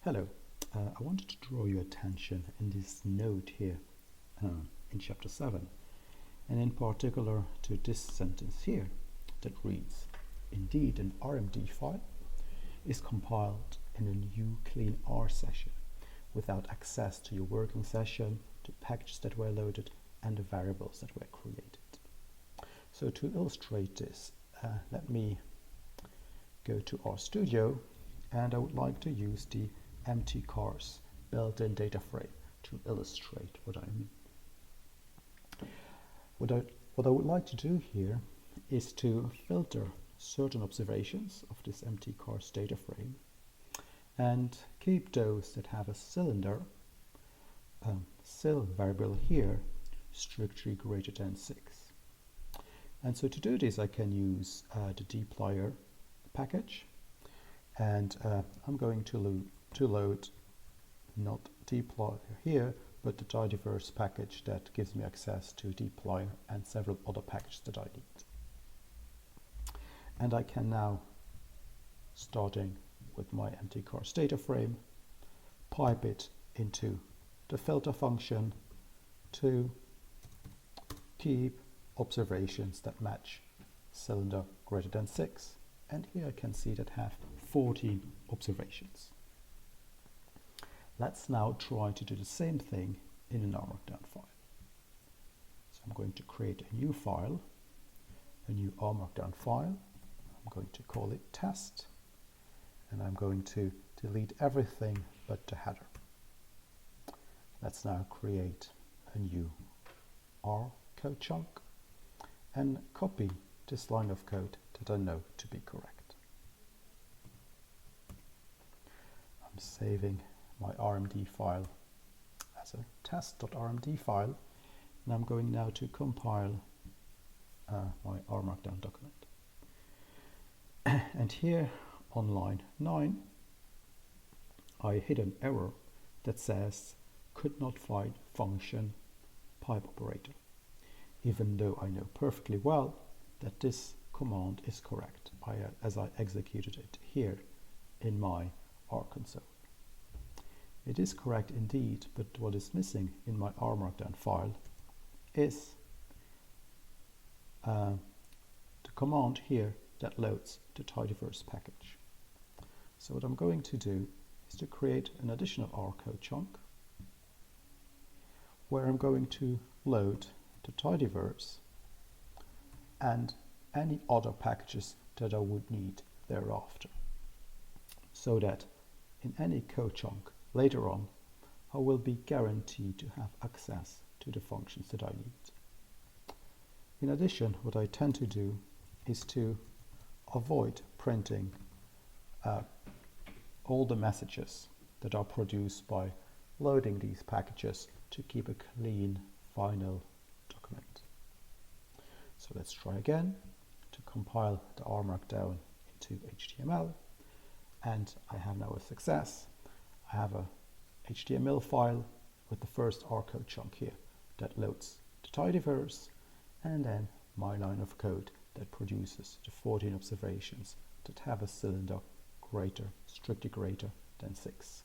Hello, I wanted to draw your attention in this note here in chapter 7, and in particular to this sentence here that reads, indeed an RMD file is compiled in a new clean R session without access to your working session, to packages that were loaded, and the variables that were created. So to illustrate this, let me go to RStudio, and I would like to use the mtcars built-in data frame to illustrate what I mean. What I would like to do here is to filter certain observations of this mtcars data frame and keep those that have a cylinder variable here strictly greater than 6. And so to do this I can use the dplyr package, and I'm going to load not dplyr here, but the tidyverse package that gives me access to dplyr and several other packages that I need. And I can now, starting with my mtcars data frame, pipe it into the filter function to keep observations that match cylinder greater than 6. And here I can see that have 14 observations. Let's now try to do the same thing in an R Markdown file. So I'm going to create a new file, a new R Markdown file. I'm going to call it test, and I'm going to delete everything but the header. Let's now create a new R code chunk and copy this line of code that I know to be correct. I'm saving my RMD file as a test.rmd file, and I'm going now to compile my R Markdown document. And here on line 9 I hit an error that says could not find function pipe operator, even though I know perfectly well that this command is correct as I executed it here in my R console. It is correct indeed, but what is missing in my R Markdown file is the command here that loads the tidyverse package. So what I'm going to do is to create an additional R code chunk where I'm going to load the tidyverse and any other packages that I would need thereafter, so that in any code chunk later on I will be guaranteed to have access to the functions that I need. In addition, what I tend to do is to avoid printing all the messages that are produced by loading these packages to keep a clean final document. So let's try again to compile the R Markdown into HTML, and I have now a success. I have a HTML file with the first R code chunk here that loads the tidyverse, and then my line of code that produces the 14 observations that have a cylinder strictly greater than 6.